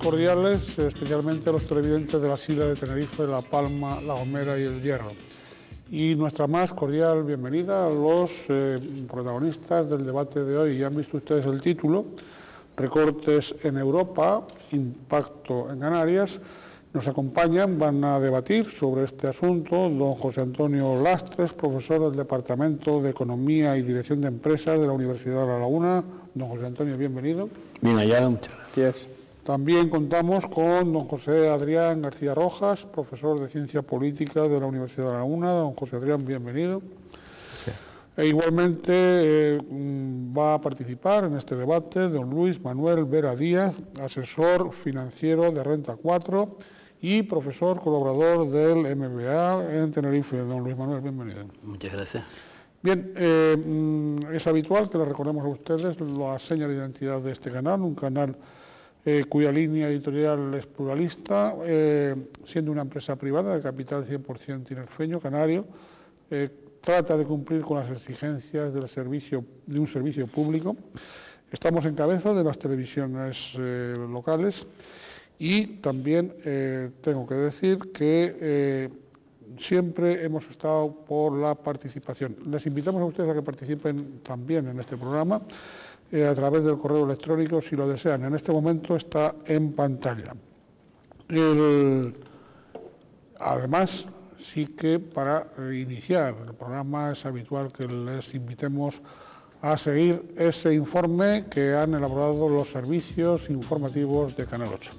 cordiales, especialmente a los televidentes de las islas de Tenerife, La Palma, La Gomera y El Hierro. Y nuestra más cordial bienvenida a los protagonistas del debate de hoy. Ya han visto ustedes el título, Recortes en Europa, Impacto en Canarias. Nos acompañan, van a debatir sobre este asunto don José Antonio Lastres, profesor del Departamento de Economía y Dirección de Empresas de la Universidad de La Laguna. Don José Antonio, bienvenido. Bien hallado, muchas gracias. También contamos con don José Adrián García Rojas, profesor de Ciencia Política de la Universidad de La Laguna. Don José Adrián, bienvenido. Sí. E igualmente va a participar en este debate don Luis Manuel Vera Díaz, asesor financiero de Renta 4 y profesor colaborador del MBA en Tenerife. Don Luis Manuel, bienvenido. Muchas gracias. Bien, es habitual que le recordemos a ustedes la seña de identidad de este canal, un canal cuya línea editorial es pluralista, siendo una empresa privada de capital 100% tinerfeño, canario, trata de cumplir con las exigencias del de un servicio público. Estamos en cabeza de las televisiones locales y también tengo que decir que siempre hemos estado por la participación. Les invitamos a ustedes a que participen también en este programa a través del correo electrónico si lo desean. En este momento está en pantalla. Además, sí que para iniciar el programa es habitual que les invitemos a seguir ese informe que han elaborado los servicios informativos de Canal 8.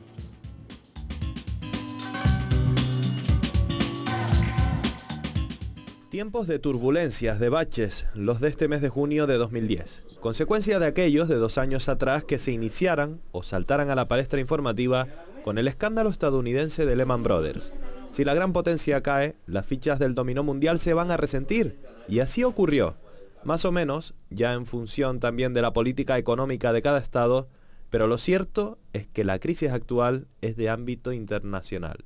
Tiempos de turbulencias, de baches, los de este mes de junio de 2010. Consecuencia de aquellos de 2 años atrás que se iniciaran o saltaran a la palestra informativa con el escándalo estadounidense de Lehman Brothers. Si la gran potencia cae, las fichas del dominó mundial se van a resentir. Y así ocurrió. Más o menos, ya en función también de la política económica de cada estado, pero lo cierto es que la crisis actual es de ámbito internacional.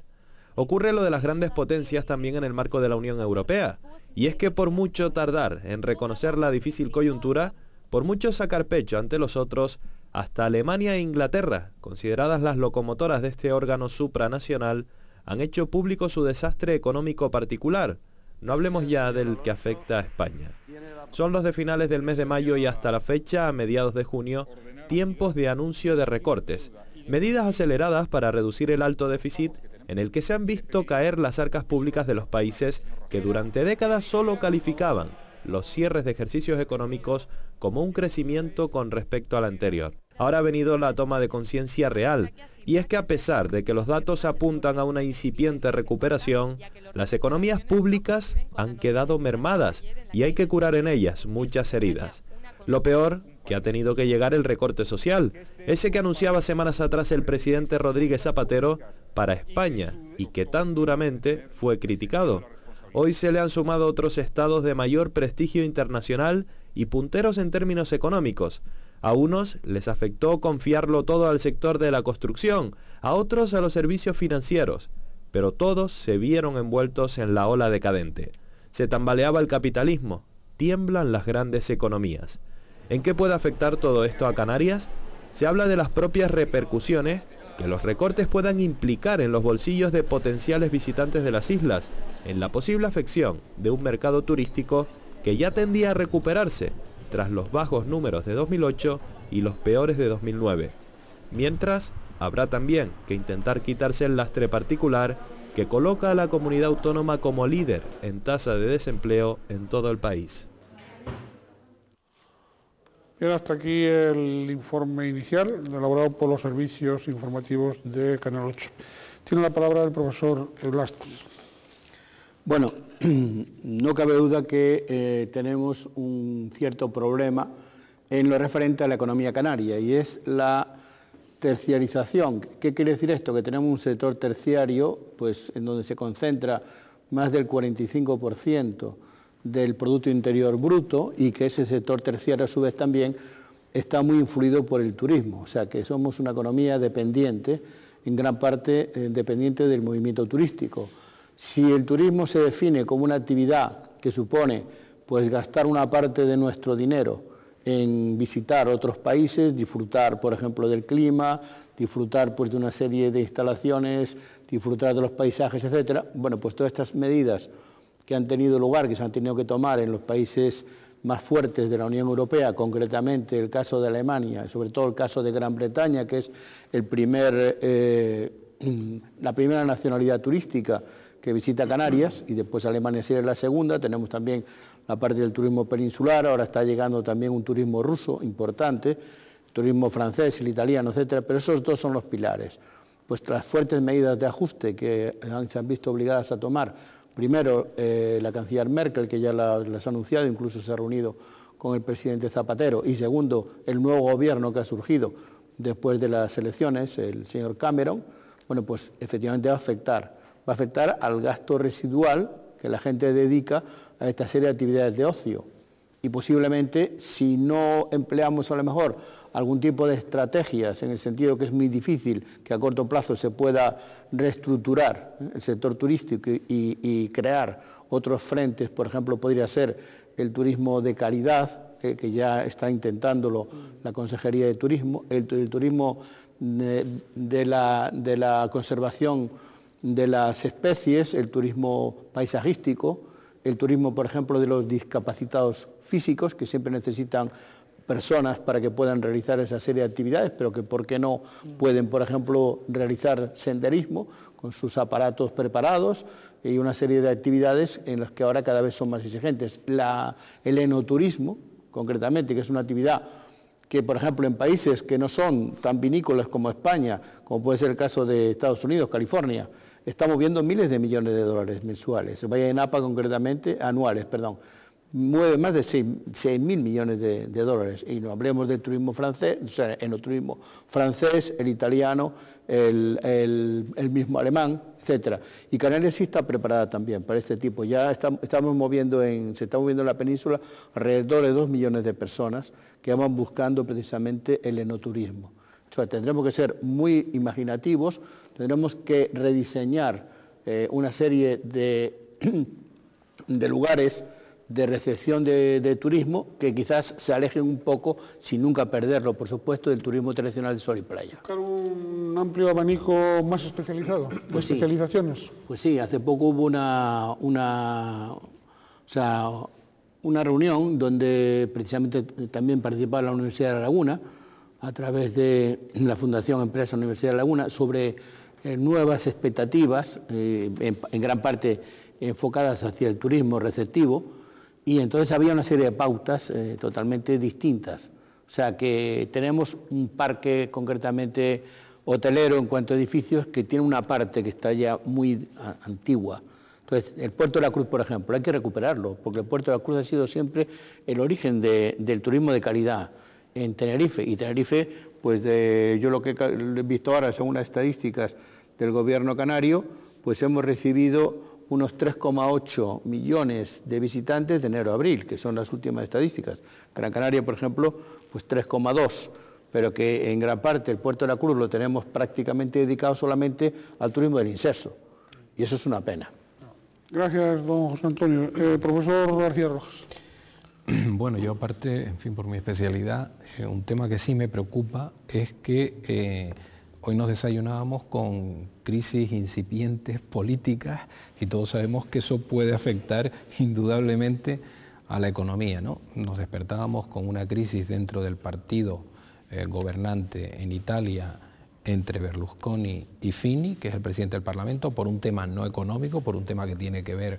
Ocurre lo de las grandes potencias también en el marco de la Unión Europea, y es que por mucho tardar en reconocer la difícil coyuntura, por mucho sacar pecho ante los otros, hasta Alemania e Inglaterra, consideradas las locomotoras de este órgano supranacional, han hecho público su desastre económico particular. No hablemos ya del que afecta a España. Son los de finales del mes de mayo y hasta la fecha, a mediados de junio, tiempos de anuncio de recortes, medidas aceleradas para reducir el alto déficit en el que se han visto caer las arcas públicas de los países que durante décadas solo calificaban los cierres de ejercicios económicos como un crecimiento con respecto al anterior. Ahora ha venido la toma de conciencia real, y es que a pesar de que los datos apuntan a una incipiente recuperación, las economías públicas han quedado mermadas y hay que curar en ellas muchas heridas. Lo peor, que ha tenido que llegar el recorte social, ese que anunciaba semanas atrás el presidente Rodríguez Zapatero para España y que tan duramente fue criticado. Hoy se le han sumado otros estados de mayor prestigio internacional y punteros en términos económicos. A unos les afectó confiarlo todo al sector de la construcción, a otros a los servicios financieros, pero todos se vieron envueltos en la ola decadente. Se tambaleaba el capitalismo, tiemblan las grandes economías. ¿En qué puede afectar todo esto a Canarias? Se habla de las propias repercusiones que los recortes puedan implicar en los bolsillos de potenciales visitantes de las islas, en la posible afección de un mercado turístico que ya tendía a recuperarse tras los bajos números de 2008 y los peores de 2009. Mientras, habrá también que intentar quitarse el lastre particular que coloca a la comunidad autónoma como líder en tasa de desempleo en todo el país. Bien, hasta aquí el informe inicial elaborado por los servicios informativos de Canal 8. Tiene la palabra el profesor Lastres. Bueno, no cabe duda que tenemos un cierto problema en lo referente a la economía canaria y es la terciarización. ¿Qué quiere decir esto? Que tenemos un sector terciario pues, en donde se concentra más del 45% del Producto Interior Bruto y que ese sector terciario a su vez también está muy influido por el turismo, o sea que somos una economía dependiente, en gran parte dependiente del movimiento turístico. Si el turismo se define como una actividad que supone pues gastar una parte de nuestro dinero en visitar otros países, disfrutar, por ejemplo, del clima, disfrutar pues, de una serie de instalaciones, disfrutar de los paisajes, etcétera. Bueno, pues todas estas medidas que han tenido lugar, que se han tenido que tomar en los países más fuertes de la Unión Europea, concretamente el caso de Alemania, y sobre todo el caso de Gran Bretaña, que es la primera nacionalidad turística que visita Canarias, y después Alemania sería la segunda. Tenemos también la parte del turismo peninsular, ahora está llegando también un turismo ruso importante, turismo francés, el italiano, etcétera, pero esos dos son los pilares. Pues las fuertes medidas de ajuste que se han visto obligadas a tomar, primero la canciller Merkel, que ya las ha anunciado, incluso se ha reunido con el presidente Zapatero, y segundo, el nuevo gobierno que ha surgido después de las elecciones, el señor Cameron, bueno, pues efectivamente va a afectar al gasto residual que la gente dedica a esta serie de actividades de ocio. Y posiblemente, si no empleamos a lo mejor algún tipo de estrategias, en el sentido que es muy difícil que a corto plazo se pueda reestructurar el sector turístico y crear otros frentes, por ejemplo, podría ser el turismo de calidad, que ya está intentándolo la Consejería de Turismo, el turismo de la conservación de las especies, el turismo paisajístico, el turismo, por ejemplo, de los discapacitados físicos, que siempre necesitan personas para que puedan realizar esa serie de actividades, pero que, ¿por qué no pueden, por ejemplo, realizar senderismo con sus aparatos preparados y una serie de actividades en las que ahora cada vez son más exigentes? El enoturismo, concretamente, que es una actividad que, por ejemplo, en países que no son tan vinícolas como España, como puede ser el caso de Estados Unidos, California, estamos viendo miles de millones de dólares mensuales. Vaya en APA concretamente, anuales, perdón. Mueve más de 6.000 millones de dólares. Y no hablemos del turismo francés, o sea, en el turismo francés, el italiano, el mismo alemán, etcétera. Y Canarias sí está preparada también para este tipo. Ya se está moviendo en la península alrededor de 2 millones de personas que van buscando precisamente el enoturismo. O sea, tendremos que ser muy imaginativos, tendremos que rediseñar una serie de lugares de recepción de turismo que quizás se alejen un poco, sin nunca perderlo, por supuesto, del turismo tradicional de sol y playa. ¿Buscar un amplio abanico más especializado? Pues sí. ¿Especializaciones? Pues sí, hace poco hubo una reunión donde precisamente también participaba la Universidad de La Laguna, a través de la Fundación Empresa Universidad de La Laguna, sobre nuevas expectativas, en gran parte enfocadas hacia el turismo receptivo, y entonces había una serie de pautas totalmente distintas. O sea que tenemos un parque concretamente hotelero en cuanto a edificios que tiene una parte que está ya muy antigua. Entonces, el Puerto de la Cruz, por ejemplo, hay que recuperarlo, porque el Puerto de la Cruz ha sido siempre el origen del turismo de calidad en Tenerife. Y Tenerife, pues yo lo que he visto ahora, según las estadísticas del gobierno canario, pues hemos recibido unos 3,8 millones de visitantes de enero a abril, que son las últimas estadísticas. Gran Canaria, por ejemplo, pues 3,2, pero que en gran parte el Puerto de la Cruz lo tenemos prácticamente dedicado solamente al turismo del inserso. Y eso es una pena. Gracias, don José Antonio. Profesor García Rojas. Bueno, yo aparte, en fin, por mi especialidad, un tema que sí me preocupa es que hoy nos desayunábamos con crisis incipientes políticas y todos sabemos que eso puede afectar indudablemente a la economía, ¿no? Nos despertábamos con una crisis dentro del partido gobernante en Italia entre Berlusconi y Fini, que es el presidente del Parlamento, por un tema no económico, por un tema que tiene que ver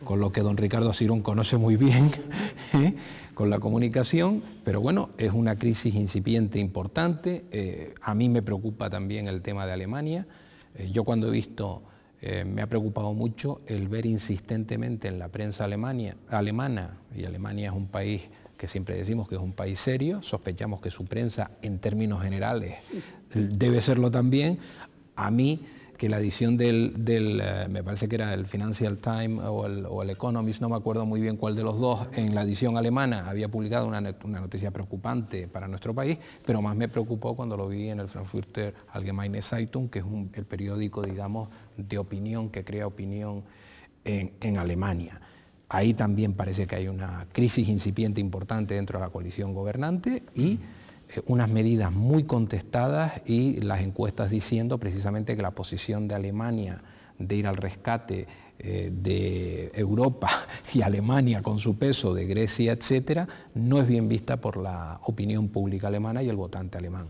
con lo que don Ricardo Asirón conoce muy bien, con la comunicación, pero bueno, es una crisis incipiente importante. A mí me preocupa también el tema de Alemania. Yo cuando he visto, me ha preocupado mucho el ver insistentemente en la prensa alemana, y Alemania es un país que siempre decimos que es un país serio, sospechamos que su prensa en términos generales debe serlo también. A mí, que la edición me parece que era el Financial Times o el Economist, no me acuerdo muy bien cuál de los dos, en la edición alemana había publicado una noticia preocupante para nuestro país, pero más me preocupó cuando lo vi en el Frankfurter Allgemeine Zeitung, que es el periódico, digamos, de opinión, que crea opinión en Alemania. Ahí también parece que hay una crisis incipiente importante dentro de la coalición gobernante y unas medidas muy contestadas y las encuestas diciendo precisamente que la posición de Alemania de ir al rescate de Europa y Alemania con su peso, de Grecia, etcétera, no es bien vista por la opinión pública alemana y el votante alemán.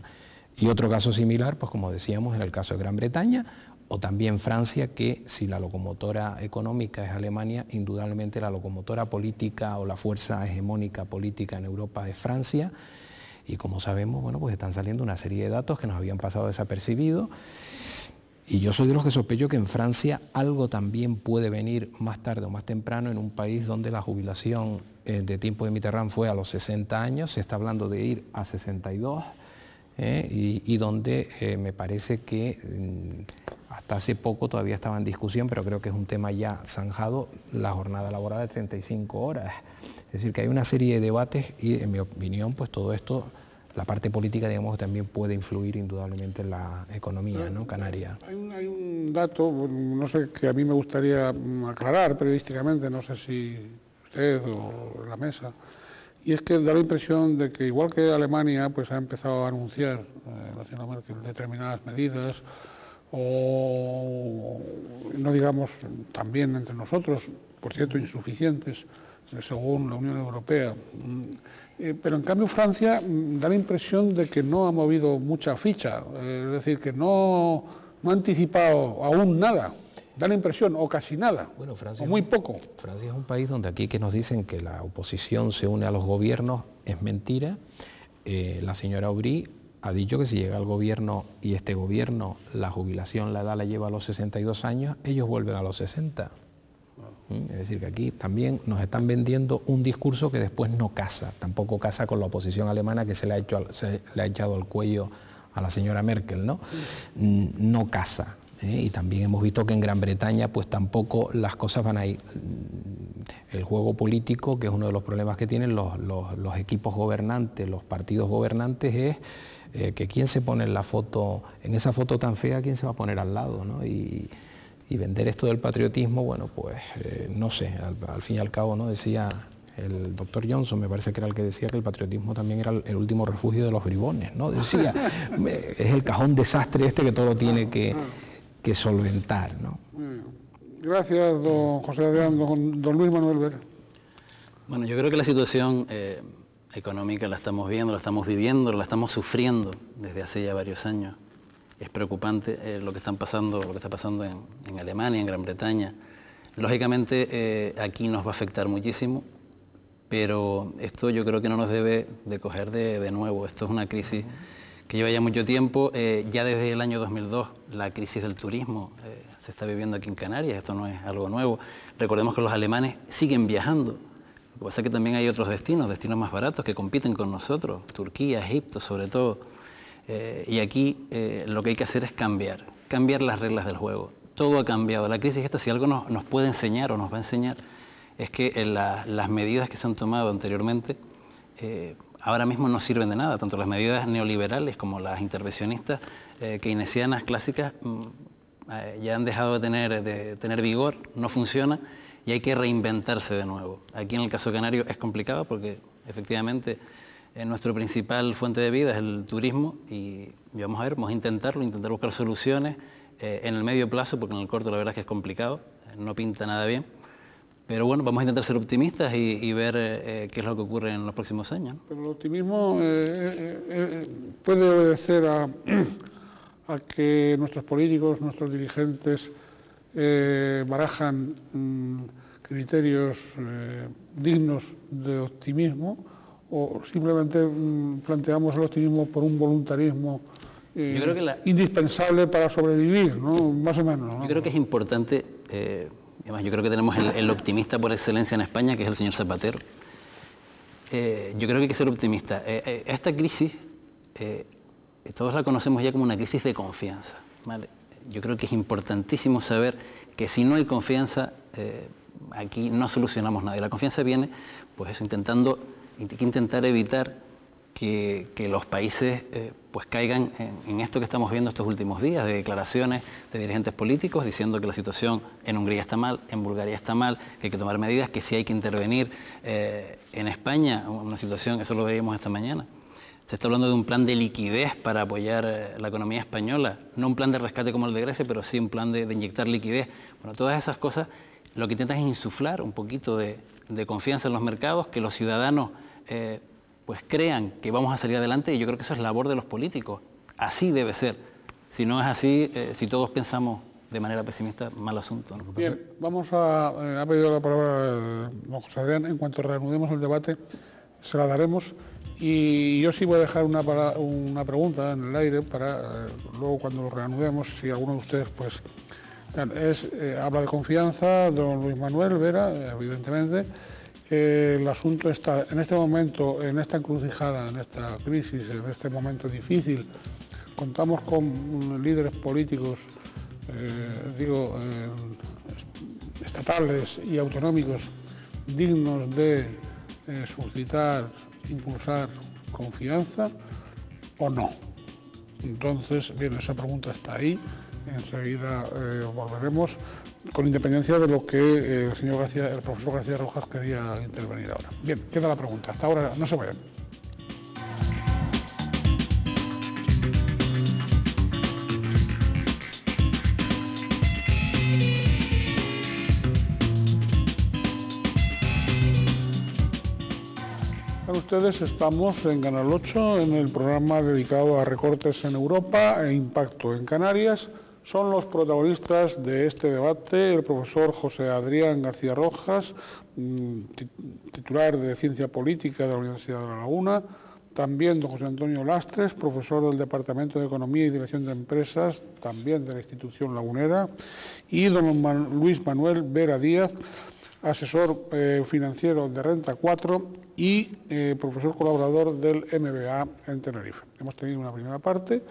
Y otro caso similar, pues como decíamos, en el caso de Gran Bretaña, o también Francia, que si la locomotora económica es Alemania, indudablemente la locomotora política o la fuerza hegemónica política en Europa es Francia, y como sabemos, bueno, pues están saliendo una serie de datos que nos habían pasado desapercibidos, y yo soy de los que sospecho que en Francia algo también puede venir más tarde o más temprano en un país donde la jubilación de tiempo de Mitterrand fue a los 60 años, se está hablando de ir a 62, y donde me parece que hasta hace poco todavía estaba en discusión, pero creo que es un tema ya zanjado, la jornada laboral de 35 horas. Es decir, que hay una serie de debates y, en mi opinión, pues todo esto, la parte política, digamos, también puede influir indudablemente en la economía, ¿no?, canaria. Hay un dato, no sé, que a mí me gustaría aclarar periodísticamente, no sé si usted o la mesa, y es que da la impresión de que igual que Alemania pues ha empezado a anunciar la señora Merkel determinadas medidas, o no digamos también entre nosotros, por cierto, insuficientes según la Unión Europea, pero en cambio Francia da la impresión de que no ha movido mucha ficha, es decir, que no ha anticipado aún nada. Da la impresión, o casi nada, bueno, Francia, o muy poco. Francia es un país donde aquí que nos dicen que la oposición se une a los gobiernos es mentira. La señora Aubry ha dicho que si llega al gobierno y este gobierno la jubilación, la edad la lleva a los 62 años, ellos vuelven a los 60. Es decir, que aquí también nos están vendiendo un discurso que después no casa, tampoco casa con la oposición alemana que se le ha echado al cuello a la señora Merkel, ¿no? No casa. Y también hemos visto que en Gran Bretaña pues tampoco las cosas van a ir. El juego político, que es uno de los problemas que tienen los equipos gobernantes, los partidos gobernantes, es que quién se pone en la foto, en esa foto tan fea, quién se va a poner al lado, ¿no? Y vender esto del patriotismo, bueno, pues no sé, al fin y al cabo, ¿no? Decía el doctor Johnson, me parece que era el que decía que el patriotismo también era el último refugio de los bribones, ¿no? Decía, es el cajón desastre este que todo tiene que solventar, ¿no? Gracias, don José Adrián. Don Luis Manuel Vera. Bueno, yo creo que la situación económica la estamos viendo, la estamos viviendo, la estamos sufriendo desde hace ya varios años. Es preocupante lo que está pasando en Alemania, en Gran Bretaña. Lógicamente aquí nos va a afectar muchísimo, pero esto yo creo que no nos debe de coger de nuevo. Esto es una crisis que lleva ya mucho tiempo, ya desde el año 2002 la crisis del turismo se está viviendo aquí en Canarias, esto no es algo nuevo. Recordemos que los alemanes siguen viajando, lo que pasa es que también hay otros destinos más baratos que compiten con nosotros, Turquía, Egipto sobre todo, y aquí lo que hay que hacer es cambiar las reglas del juego. Todo ha cambiado, la crisis esta si algo nos puede enseñar o nos va a enseñar es que las medidas que se han tomado anteriormente ahora mismo no sirven de nada, tanto las medidas neoliberales como las intervencionistas keynesianas clásicas ya han dejado de tener vigor, no funcionan y hay que reinventarse de nuevo. Aquí en el caso canario es complicado porque efectivamente nuestra principal fuente de vida es el turismo y vamos a ver, vamos a intentar buscar soluciones en el medio plazo, porque en el corto la verdad es que es complicado, no pinta nada bien. Pero bueno, vamos a intentar ser optimistas y ver qué es lo que ocurre en los próximos años, ¿no? Pero el optimismo puede obedecer a que nuestros políticos, nuestros dirigentes barajan criterios dignos de optimismo, o simplemente planteamos el optimismo por un voluntarismo yo creo que indispensable para sobrevivir, ¿no? Más o menos, ¿no? Yo creo que es importante. Además, yo creo que tenemos el optimista por excelencia en España, que es el señor Zapatero. Yo creo que hay que ser optimista. Esta crisis, todos la conocemos ya como una crisis de confianza, ¿vale? Yo creo que es importantísimo saber que si no hay confianza, aquí no solucionamos nada. Y la confianza viene, pues eso, hay que intentar evitar que los países pues caigan en esto que estamos viendo estos últimos días, de declaraciones de dirigentes políticos diciendo que la situación en Hungría está mal, en Bulgaria está mal, que hay que tomar medidas, que sí hay que intervenir. En España, una situación, eso lo veíamos esta mañana, se está hablando de un plan de liquidez para apoyar la economía española, no un plan de rescate como el de Grecia, pero sí un plan de inyectar liquidez. Bueno, todas esas cosas lo que intentan es insuflar un poquito de confianza en los mercados, que los ciudadanos pues crean que vamos a salir adelante, y yo creo que eso es labor de los políticos. Así debe ser. Si no es así, si todos pensamos de manera pesimista, mal asunto, ¿no? Bien, vamos ha pedido la palabra don José Adrián. En cuanto reanudemos el debate, se la daremos. Y yo sí voy a dejar una pregunta en el aire para luego, cuando lo reanudemos, si alguno de ustedes pues habla de confianza, don Luis Manuel Vera, evidentemente. El asunto está en este momento, en esta encrucijada, en esta crisis, en este momento difícil. Contamos con líderes políticos, estatales y autonómicos, dignos de suscitar, impulsar confianza, ¿o no? Entonces, bien, esa pregunta está ahí. Enseguida volveremos, con independencia de lo que el profesor García Rojas quería intervenir ahora. Bien, queda la pregunta. Hasta ahora, no se vayan. Con ustedes estamos en Canal 8, en el programa dedicado a recortes en Europa e impacto en Canarias. Son los protagonistas de este debate el profesor José Adrián García Rojas, titular de Ciencia Política de la Universidad de La Laguna, también don José Antonio Lastres, profesor del Departamento de Economía y Dirección de Empresas, también de la institución lagunera, y don Luis Manuel Vera Díaz, asesor financiero de Renta 4 y profesor colaborador del MBA en Tenerife. Hemos tenido una primera parte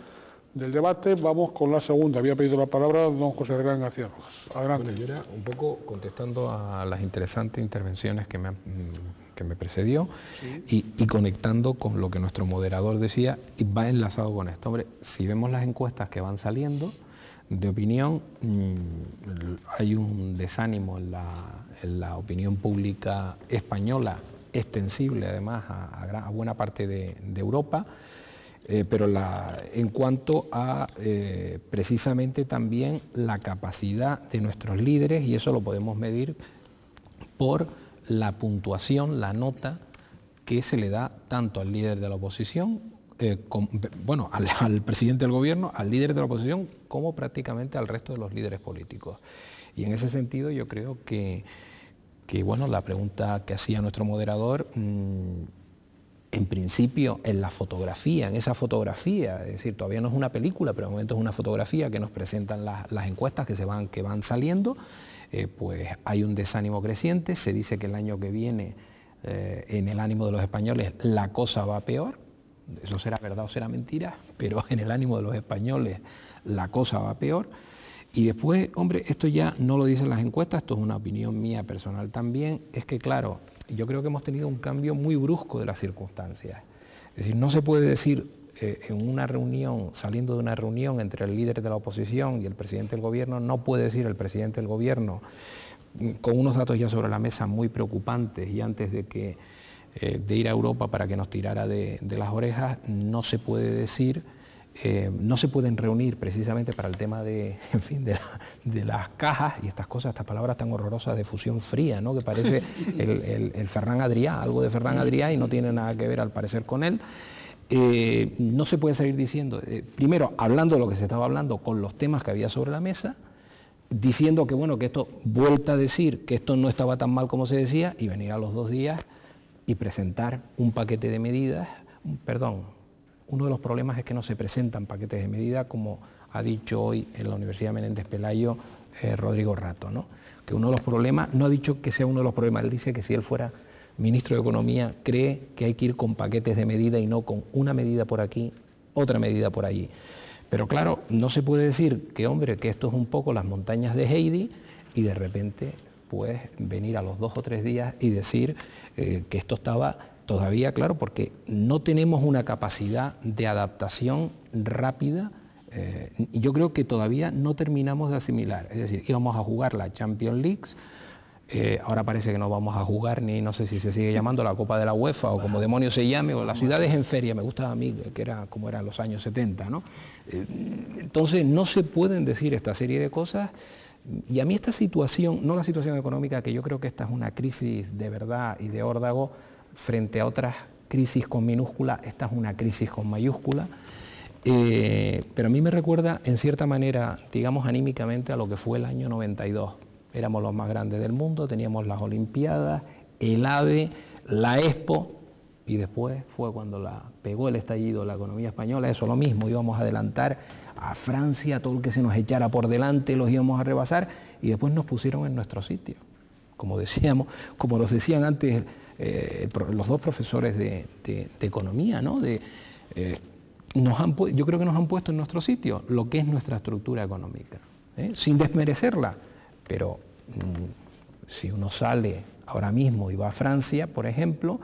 del debate, vamos con la segunda. Había pedido la palabra don José Adrián García Rojas. Adelante. Bueno, yo era un poco contestando a las interesantes intervenciones que me precedió, sí, y conectando con lo que nuestro moderador decía, y va enlazado con esto. Hombre, si vemos las encuestas que van saliendo de opinión, hay un desánimo en la opinión pública española, extensible además a buena parte de Europa. Pero en cuanto a precisamente también la capacidad de nuestros líderes, y eso lo podemos medir por la puntuación, la nota que se le da tanto al líder de la oposición, al presidente del gobierno, al líder de la oposición, como prácticamente al resto de los líderes políticos. Y en ese sentido yo creo que la pregunta que hacía nuestro moderador, en principio, en esa fotografía, es decir, todavía no es una película, pero de momento es una fotografía que nos presentan las encuestas que van saliendo, pues hay un desánimo creciente. Se dice que el año que viene, en el ánimo de los españoles, la cosa va peor. Eso será verdad o será mentira, pero en el ánimo de los españoles la cosa va peor. Y después, hombre, esto ya no lo dicen las encuestas, esto es una opinión mía personal también, es que claro, yo creo que hemos tenido un cambio muy brusco de las circunstancias. Es decir, no se puede decir en una reunión, saliendo de una reunión entre el líder de la oposición y el presidente del gobierno, no puede decir el presidente del gobierno, con unos datos ya sobre la mesa muy preocupantes y antes de ir a Europa para que nos tirara de las orejas, no se puede decir, no se pueden reunir precisamente para el tema de las cajas y estas cosas, estas palabras tan horrorosas de fusión fría, ¿no? Que parece el Ferran Adrià, algo de Ferran Adrià, y no tiene nada que ver al parecer con él. No se puede seguir diciendo, primero hablando de lo que se estaba hablando con los temas que había sobre la mesa, diciendo que bueno, que esto, vuelta a decir que esto no estaba tan mal como se decía, y venir a los 2 días y presentar un paquete de medidas, uno de los problemas es que no se presentan paquetes de medidas, como ha dicho hoy en la Universidad Menéndez Pelayo Rodrigo Rato, ¿no? Que uno de los problemas, no ha dicho que sea uno de los problemas, él dice que si él fuera ministro de Economía cree que hay que ir con paquetes de medida y no con una medida por aquí, otra medida por allí. Pero claro, no se puede decir que, hombre, que esto es un poco las montañas de Heidi y de repente pues venir a los 2 o 3 días y decir que esto estaba todavía, claro, porque no tenemos una capacidad de adaptación rápida. Yo creo que todavía no terminamos de asimilar. Es decir, íbamos a jugar la Champions League, ahora parece que no vamos a jugar ni, no sé si se sigue llamando la Copa de la UEFA o como demonios se llame, o las ciudades en feria, me gustaba a mí, que era como eran los años 70, ¿no? Entonces no se pueden decir esta serie de cosas, y a mí esta situación, no la situación económica, que yo creo que esta es una crisis de verdad y de órdago, frente a otras crisis con minúscula, esta es una crisis con mayúscula. Pero a mí me recuerda, en cierta manera, digamos anímicamente, a lo que fue el año 92. Éramos los más grandes del mundo, teníamos las Olimpiadas, el AVE, la Expo, y después fue cuando pegó el estallido de la economía española, eso lo mismo, íbamos a adelantar a Francia, todo el que se nos echara por delante los íbamos a rebasar, y después nos pusieron en nuestro sitio. Como decíamos, como nos decían antes los dos profesores de economía, ¿no? Yo creo que nos han puesto en nuestro sitio lo que es nuestra estructura económica, sin desmerecerla, pero si uno sale ahora mismo y va a Francia, por ejemplo,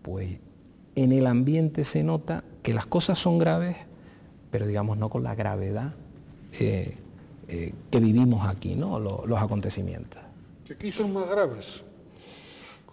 pues en el ambiente se nota que las cosas son graves, pero digamos no con la gravedad que vivimos aquí, ¿no? Los acontecimientos. ¿Que aquí son más graves?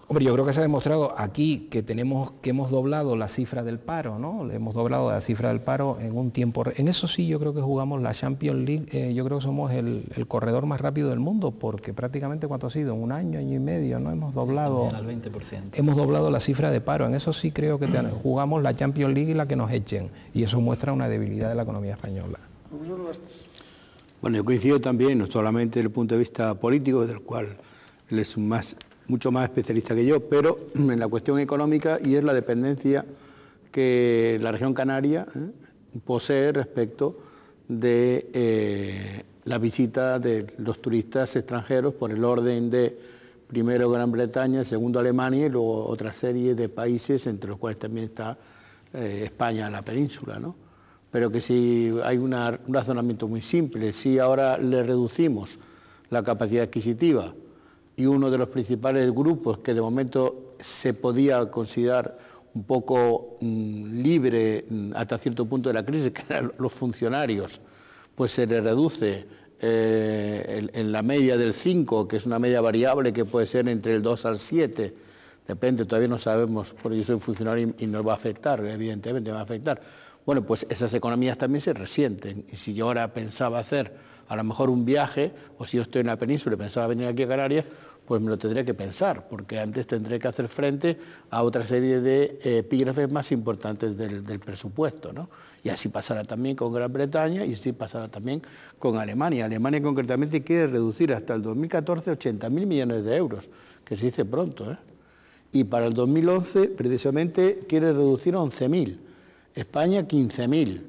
Hombre, yo creo que se ha demostrado aquí que hemos doblado la cifra del paro, ¿no? Hemos doblado la cifra del paro en un tiempo. En eso sí, yo creo que jugamos la Champions League. Yo creo que somos el corredor más rápido del mundo, porque prácticamente, ¿cuánto ha sido? Un año y medio, ¿no? Hemos doblado. Al 20%. Hemos doblado la cifra de paro. En eso sí creo que jugamos la Champions League y la que nos echen. Y eso muestra una debilidad de la economía española. Bueno, yo coincido también, no solamente desde el punto de vista político, del cual él es mucho más especialista que yo, pero en la cuestión económica, y es la dependencia que la región canaria posee respecto de la visita de los turistas extranjeros por el orden de primero Gran Bretaña, segundo Alemania y luego otra serie de países, entre los cuales también está España, la península, ¿no? Pero que si hay un razonamiento muy simple, si ahora le reducimos la capacidad adquisitiva, y uno de los principales grupos que de momento se podía considerar un poco libre hasta cierto punto de la crisis, que eran los funcionarios, pues se le reduce en la media del 5, que es una media variable que puede ser entre el 2 al 7, depende, todavía no sabemos, porque yo soy funcionario y nos va a afectar, evidentemente me va a afectar. Bueno, pues esas economías también se resienten, y si yo ahora pensaba hacer a lo mejor un viaje, o si yo estoy en la península y pensaba venir aquí a Canarias, pues me lo tendré que pensar, porque antes tendré que hacer frente a otra serie de epígrafes más importantes del presupuesto, ¿no? Y así pasará también con Gran Bretaña y así pasará también con Alemania. Alemania concretamente quiere reducir hasta el 2014 80.000 millones de euros, que se dice pronto, ¿eh? Y para el 2011 precisamente quiere reducir 11.000, España 15.000.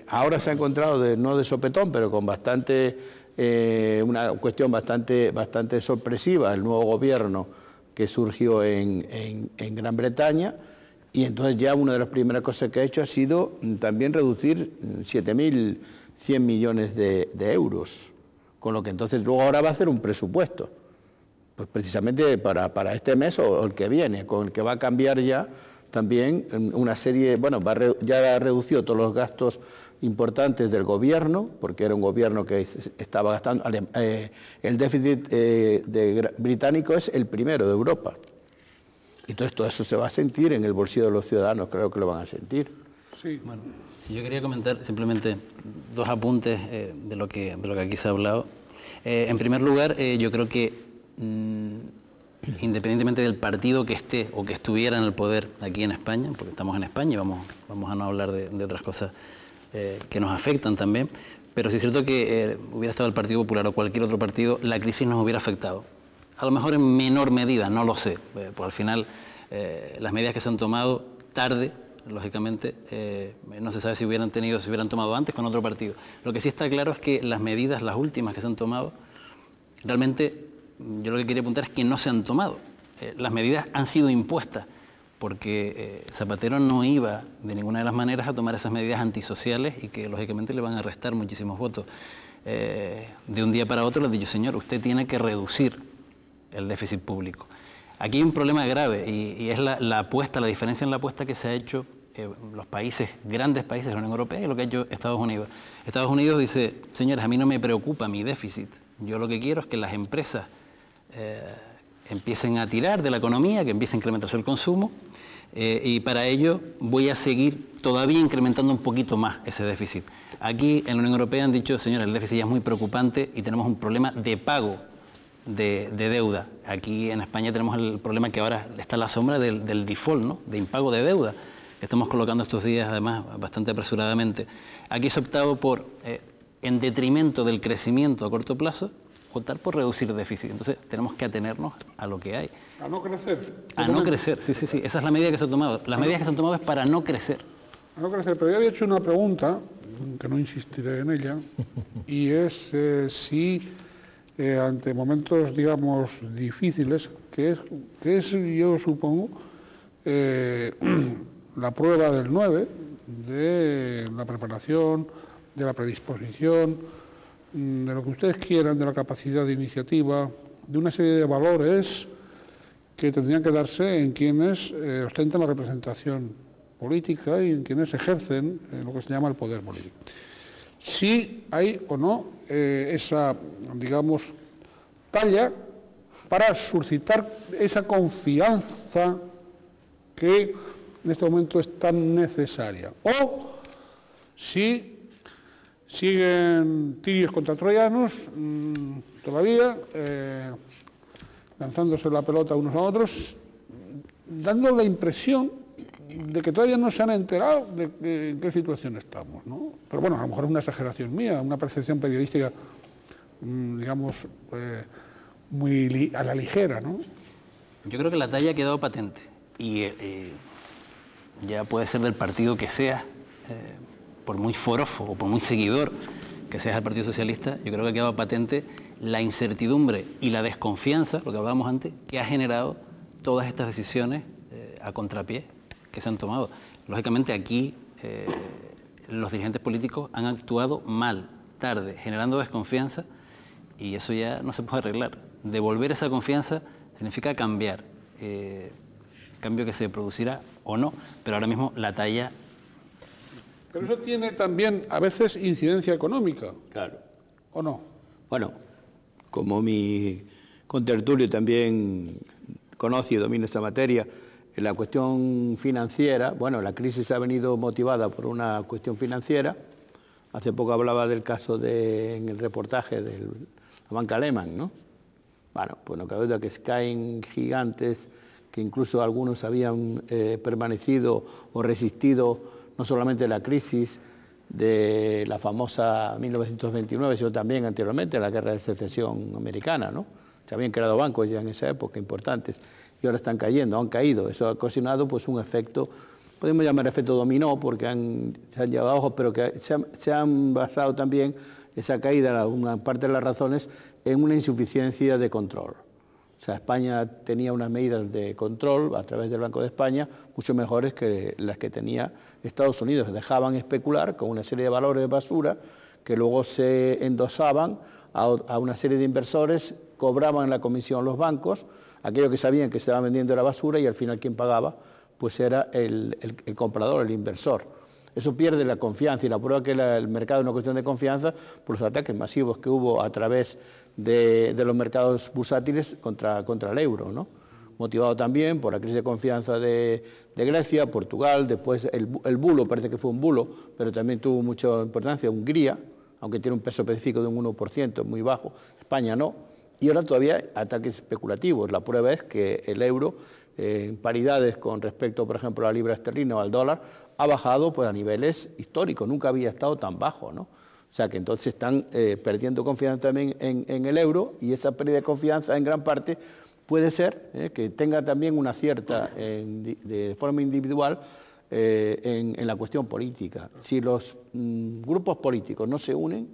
Ahora se ha encontrado, no de sopetón, pero con una cuestión bastante sorpresiva, el nuevo gobierno que surgió en Gran Bretaña, y entonces ya una de las primeras cosas que ha hecho ha sido también reducir 7.100 millones de euros, con lo que entonces luego ahora va a hacer un presupuesto, pues precisamente para este mes o el que viene, con el que va a cambiar ya también una serie, bueno, ya ha reducido todos los gastos importantes del gobierno, porque era un gobierno que estaba gastando, el déficit británico es el primero de Europa. Entonces todo eso se va a sentir en el bolsillo de los ciudadanos, creo que lo van a sentir. Sí. Bueno, si yo quería comentar simplemente dos apuntes de lo que aquí se ha hablado. En primer lugar, yo creo que independientemente del partido que esté o que estuviera en el poder aquí en España, porque estamos en España y vamos a no hablar de otras cosas que nos afectan también, pero sí es cierto que hubiera estado el Partido Popular o cualquier otro partido, la crisis nos hubiera afectado. A lo mejor en menor medida, no lo sé, pues al final las medidas que se han tomado tarde, lógicamente, no se sabe si hubieran tomado antes con otro partido. Lo que sí está claro es que las medidas, las últimas que se han tomado, realmente yo lo que quería apuntar es que no se han tomado. Las medidas han sido impuestas, porque Zapatero no iba de ninguna de las maneras a tomar esas medidas antisociales y que lógicamente le van a restar muchísimos votos. De un día para otro le he dicho, señor, usted tiene que reducir el déficit público. Aquí hay un problema grave y es la apuesta, la diferencia en la apuesta que se ha hecho los países, grandes países de la Unión Europea y lo que ha hecho Estados Unidos. Estados Unidos dice, señores, a mí no me preocupa mi déficit, yo lo que quiero es que las empresas empiecen a tirar de la economía, que empiece a incrementarse el consumo y para ello voy a seguir todavía incrementando un poquito más ese déficit. Aquí en la Unión Europea han dicho, señores, el déficit ya es muy preocupante y tenemos un problema de pago de deuda. Aquí en España tenemos el problema que ahora está a la sombra del default, ¿no? De impago de deuda, que estamos colocando estos días además bastante apresuradamente. Aquí se ha optado por, en detrimento del crecimiento a corto plazo, optar por reducir el déficit. Entonces tenemos que atenernos a lo que hay. A no crecer. A no crecer, sí. Esa es la medida que se ha tomado. Las medidas que se han tomado es para no crecer. A no crecer, pero yo había hecho una pregunta, que no insistiré en ella, y es si ante momentos, digamos, difíciles, que es yo supongo, la prueba del 9, de la preparación, de la predisposición, de lo que ustedes quieran, de la capacidad de iniciativa, de una serie de valores que tendrían que darse en quienes ostentan la representación política y en quienes ejercen lo que se llama el poder político. Si hay o no esa, digamos, talla para suscitar esa confianza que en este momento es tan necesaria. O si siguen tirios contra troyanos todavía, lanzándose la pelota unos a otros, dando la impresión de que todavía no se han enterado de en qué situación estamos, ¿no? Pero bueno, a lo mejor es una exageración mía, una percepción periodística, digamos, muy a la ligera, ¿no? Yo creo que la talla ha quedado patente y ya puede ser del partido que sea, por muy forofo o por muy seguidor que seas del Partido Socialista, yo creo que ha quedado patente la incertidumbre y la desconfianza, lo que hablábamos antes, que ha generado todas estas decisiones a contrapié que se han tomado. Lógicamente aquí los dirigentes políticos han actuado mal, tarde, generando desconfianza y eso ya no se puede arreglar. Devolver esa confianza significa cambiar, cambio que se producirá o no, pero ahora mismo la talla... Pero eso tiene también a veces incidencia económica. Claro. ¿O no? Bueno, como mi contertulio también conoce y domina esta materia, en la cuestión financiera, bueno, la crisis ha venido motivada por una cuestión financiera. Hace poco hablaba del caso en el reportaje de la banca Lehman, ¿no? Bueno, pues no cabe duda que caen gigantes, que incluso algunos habían permanecido o resistido no solamente la crisis de la famosa 1929, sino también anteriormente la guerra de secesión americana, ¿no? Se habían creado bancos ya en esa época importantes y ahora están cayendo, han caído. Eso ha ocasionado pues un efecto, podemos llamar efecto dominó, porque se han llevado abajo, pero que se han basado también esa caída, una parte de las razones, en una insuficiencia de control. O sea, España tenía unas medidas de control a través del Banco de España mucho mejores que las que tenía Estados Unidos. Dejaban especular con una serie de valores de basura que luego se endosaban a una serie de inversores, cobraban la comisión los bancos, aquellos que sabían que se estaban vendiendo la basura y al final quien pagaba pues era el comprador, el inversor. Eso pierde la confianza y la prueba que el mercado es una cuestión de confianza por los ataques masivos que hubo a través de los mercados bursátiles contra el euro, ¿no? Motivado también por la crisis de confianza de Grecia, Portugal, después el bulo, parece que fue un bulo, pero también tuvo mucha importancia Hungría, aunque tiene un peso específico de un 1%, muy bajo, España no, y ahora todavía hay ataques especulativos. La prueba es que el euro, en paridades con respecto, por ejemplo, a la libra esterlina o al dólar, ha bajado pues, a niveles históricos, nunca había estado tan bajo, ¿no? O sea que entonces están perdiendo confianza también en el euro y esa pérdida de confianza en gran parte puede ser que tenga también una cierta, de forma individual, en la cuestión política. Si los grupos políticos no se unen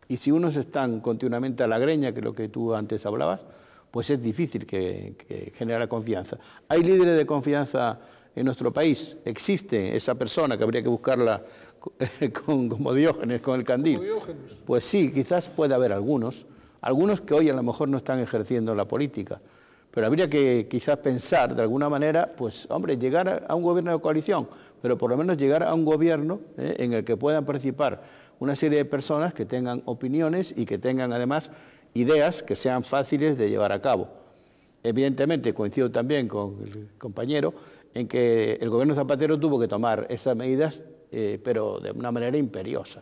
y si unos están continuamente a la greña, que es lo que tú antes hablabas, pues es difícil que genere confianza. ¿Hay líderes de confianza en nuestro país? ¿Existe esa persona que habría que buscarla como Diógenes, con el candil? Pues sí, quizás puede haber algunos que hoy a lo mejor no están ejerciendo la política, Pero habría que quizás pensar de alguna manera, pues hombre, llegar a un gobierno de coalición, pero por lo menos llegar a un gobierno en el que puedan participar una serie de personas que tengan opiniones y que tengan además ideas que sean fáciles de llevar a cabo. Evidentemente, coincido también con el compañero en que el gobierno Zapatero tuvo que tomar esas medidas, pero de una manera imperiosa.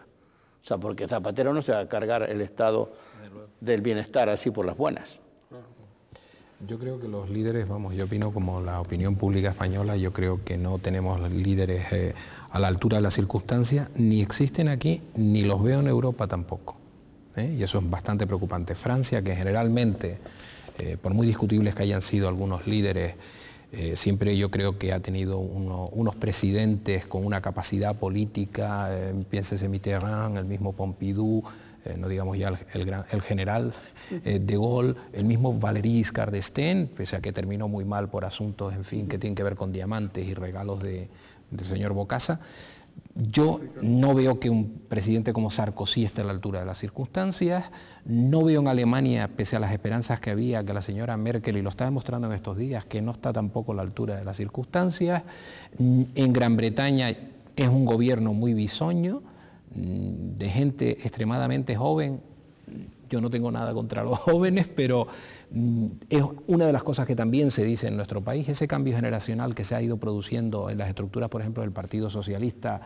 O sea, porque Zapatero no se va a cargar el estado del bienestar así por las buenas. Yo creo que los líderes, vamos, yo opino como la opinión pública española, yo creo que no tenemos líderes a la altura de las circunstancias, ni existen aquí, ni los veo en Europa tampoco. Y eso es bastante preocupante. Francia, que generalmente, por muy discutibles que hayan sido algunos líderes, siempre yo creo que ha tenido unos presidentes con una capacidad política, piénsese Mitterrand, el mismo Pompidou, no digamos ya el general de Gaulle, el mismo Valéry Giscard d'Estaing, pese a que terminó muy mal por asuntos, en fin, que tienen que ver con diamantes y regalos del señor Bokassa. Yo no veo que un presidente como Sarkozy esté a la altura de las circunstancias, no veo en Alemania, pese a las esperanzas que había, que la señora Merkel, y lo está demostrando en estos días, que no está tampoco a la altura de las circunstancias. En Gran Bretaña es un gobierno muy bisoño, de gente extremadamente joven. Yo no tengo nada contra los jóvenes, pero es una de las cosas que también se dice en nuestro país, ese cambio generacional que se ha ido produciendo en las estructuras, por ejemplo, del Partido Socialista,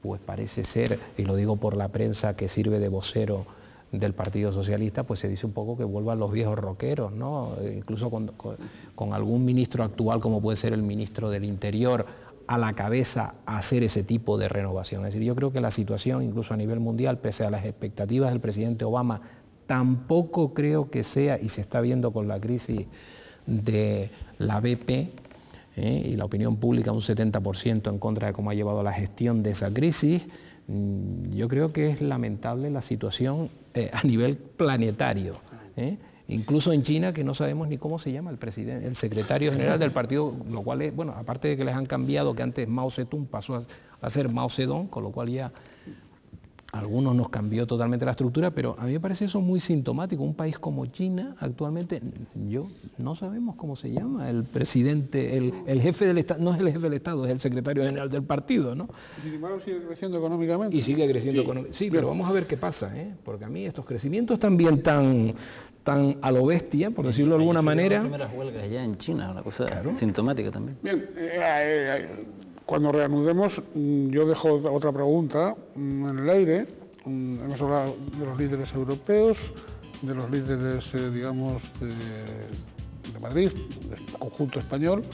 pues parece ser, y lo digo por la prensa que sirve de vocero del Partido Socialista, pues se dice un poco que vuelvan los viejos rockeros, ¿no? Incluso con algún ministro actual, como puede ser el ministro del Interior, a la cabeza a hacer ese tipo de renovación. Es decir, yo creo que la situación, incluso a nivel mundial, pese a las expectativas del presidente Obama, tampoco creo que sea, y se está viendo con la crisis de la BP, y la opinión pública un 70% en contra de cómo ha llevado la gestión de esa crisis. Yo creo que es lamentable la situación a nivel planetario. Incluso en China, que no sabemos ni cómo se llama el secretario general del partido, lo cual es, bueno, aparte de que les han cambiado, que antes Mao Zedong pasó a ser Mao Zedong, con lo cual ya a algunos nos cambió totalmente la estructura, pero a mí me parece eso muy sintomático. Un país como China, actualmente, no sabemos cómo se llama el presidente, el jefe del Estado, no es el jefe del Estado, es el secretario general del partido, ¿no? Y sin embargo sigue creciendo económicamente. Y sigue creciendo económicamente. Sí, pero vamos a ver qué pasa, porque a mí estos crecimientos también tan a lo bestia, por decirlo de alguna manera. Las primeras huelgas ya en China, una cosa sintomática también. Bien, cuando reanudemos, yo dejo otra pregunta en el aire. Hemos hablado de los líderes europeos, de los líderes, digamos, de Madrid, del conjunto español,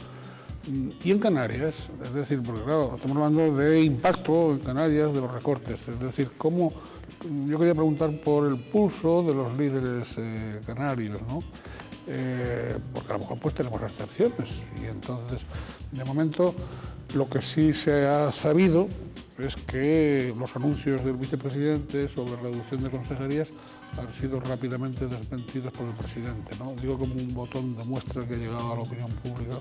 y en Canarias. Es decir, porque claro, estamos hablando de impacto en Canarias, de los recortes. Es decir, cómo... Yo quería preguntar por el pulso de los líderes canarios, ¿no? Porque a lo mejor pues tenemos excepciones y entonces, de momento, lo que sí se ha sabido es que los anuncios del vicepresidente sobre reducción de consejerías han sido rápidamente desmentidos por el presidente, ¿no? Digo como un botón de muestra que ha llegado a la opinión pública,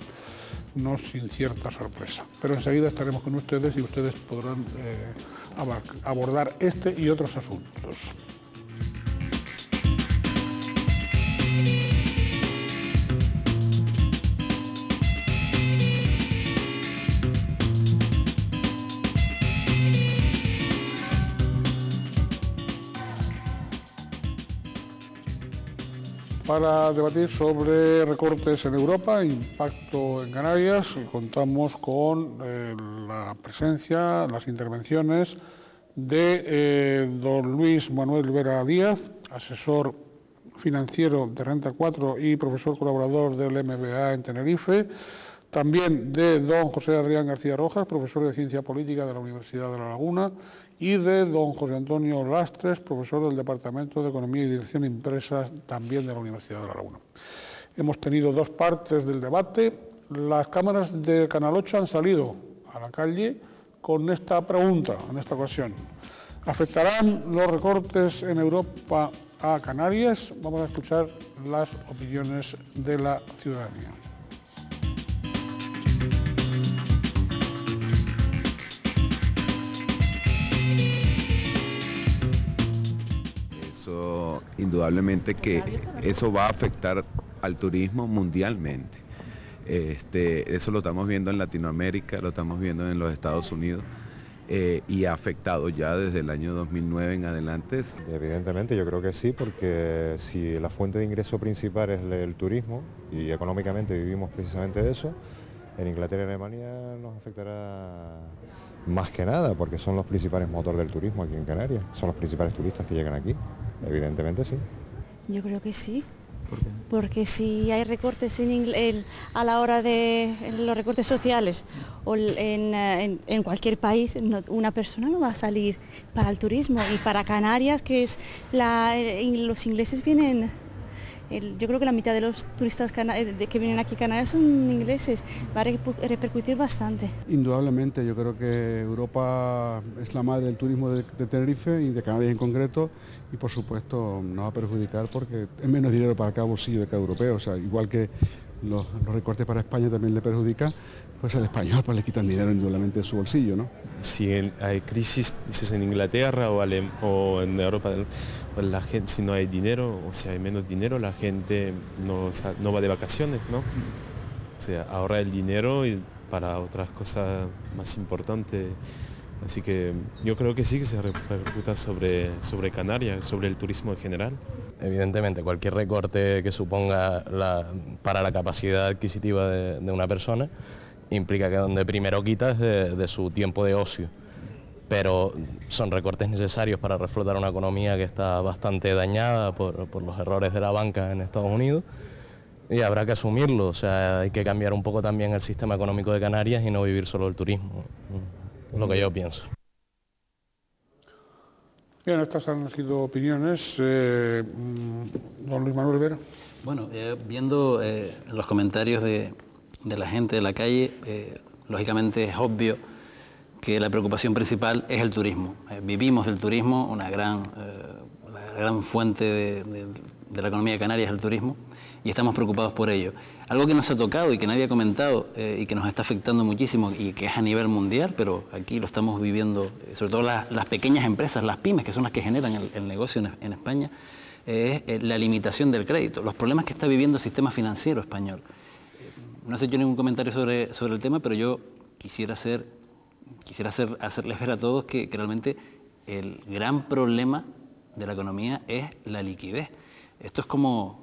no sin cierta sorpresa. Pero enseguida estaremos con ustedes y ustedes podrán abordar este y otros asuntos. Para debatir sobre recortes en Europa, impacto en Canarias, contamos con la presencia, las intervenciones de don Luis Manuel Vera Díaz, asesor financiero de Renta 4 y profesor colaborador del MBA en Tenerife, también de don José Adrián García Rojas, profesor de Ciencia Política de la Universidad de La Laguna, y de don José Antonio Lastres, profesor del Departamento de Economía y Dirección Impresa, también de la Universidad de La Laguna. Hemos tenido dos partes del debate. Las cámaras de Canal 8 han salido a la calle con esta pregunta, en esta ocasión. ¿Afectarán los recortes en Europa a Canarias? Vamos a escuchar las opiniones de la ciudadanía. Indudablemente que eso va a afectar al turismo mundialmente. Eso lo estamos viendo en Latinoamérica, lo estamos viendo en los Estados Unidos. Y ha afectado ya desde el año 2009 en adelante. Evidentemente yo creo que sí, porque si la fuente de ingreso principal es el turismo y económicamente vivimos precisamente de eso, en Inglaterra y Alemania nos afectará más que nada, porque son los principales motores del turismo aquí en Canarias, son los principales turistas que llegan aquí, evidentemente sí. Yo creo que sí. Porque si hay recortes a la hora de los recortes sociales o en cualquier país, una persona no va a salir para el turismo. Y para Canarias, que es los ingleses vienen, yo creo que la mitad de los turistas que vienen aquí a Canarias son ingleses, va a repercutir bastante. Indudablemente, yo creo que Europa es la madre del turismo de Tenerife y de Canarias en concreto, y por supuesto nos va a perjudicar porque es menos dinero para cada bolsillo de cada europeo. O sea, igual que los recortes para España también le perjudica, pues al español pues le quitan dinero indudablemente de su bolsillo, ¿no? Si hay crisis, dices, en Inglaterra o en Europa, pues la gente, si no hay dinero o si hay menos dinero, la gente no va de vacaciones, ¿no? O sea, ahorra el dinero para otras cosas más importantes. Así que yo creo que sí que se repercuta sobre Canarias, sobre el turismo en general. Evidentemente, cualquier recorte que suponga para la capacidad adquisitiva de una persona implica que donde primero quitas de su tiempo de ocio. Pero son recortes necesarios para reflotar una economía que está bastante dañada por los errores de la banca en Estados Unidos, y habrá que asumirlo. O sea, hay que cambiar un poco también el sistema económico de Canarias y no vivir solo del turismo. Es lo que yo pienso. Bien, estas han sido opiniones. Don Luis Manuel Vera. Bueno, viendo los comentarios de la gente de la calle, lógicamente es obvio que la preocupación principal es el turismo. Vivimos del turismo, la gran fuente de la economía de Canarias es el turismo, y estamos preocupados por ello. Algo que nos ha tocado y que nadie ha comentado y que nos está afectando muchísimo y que es a nivel mundial, pero aquí lo estamos viviendo, sobre todo las pequeñas empresas, las pymes, que son las que generan el negocio en España, es la limitación del crédito, los problemas que está viviendo el sistema financiero español. No sé yo ningún comentario sobre el tema, pero yo quisiera hacerles ver a todos que realmente el gran problema de la economía es la liquidez. Esto es como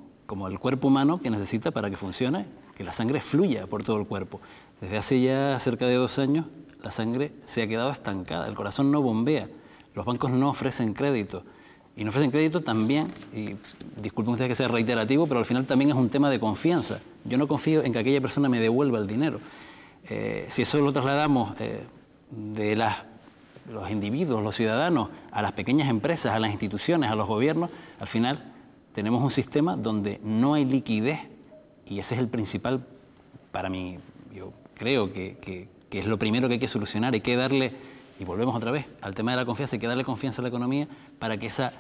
el cuerpo humano, que necesita, para que funcione, que la sangre fluya por todo el cuerpo. Desde hace ya cerca de 2 años la sangre se ha quedado estancada, el corazón no bombea, los bancos no ofrecen crédito. Y no ofrecen crédito también, y disculpen ustedes que sea reiterativo, pero al final también es un tema de confianza. Yo no confío en que aquella persona me devuelva el dinero. Si eso lo trasladamos de los individuos, los ciudadanos, a las pequeñas empresas, a las instituciones, a los gobiernos, al final tenemos un sistema donde no hay liquidez, y ese es el principal, para mí, yo creo que es lo primero que hay que solucionar. Hay que darle, y volvemos otra vez al tema de la confianza, hay que darle confianza a la economía para que esa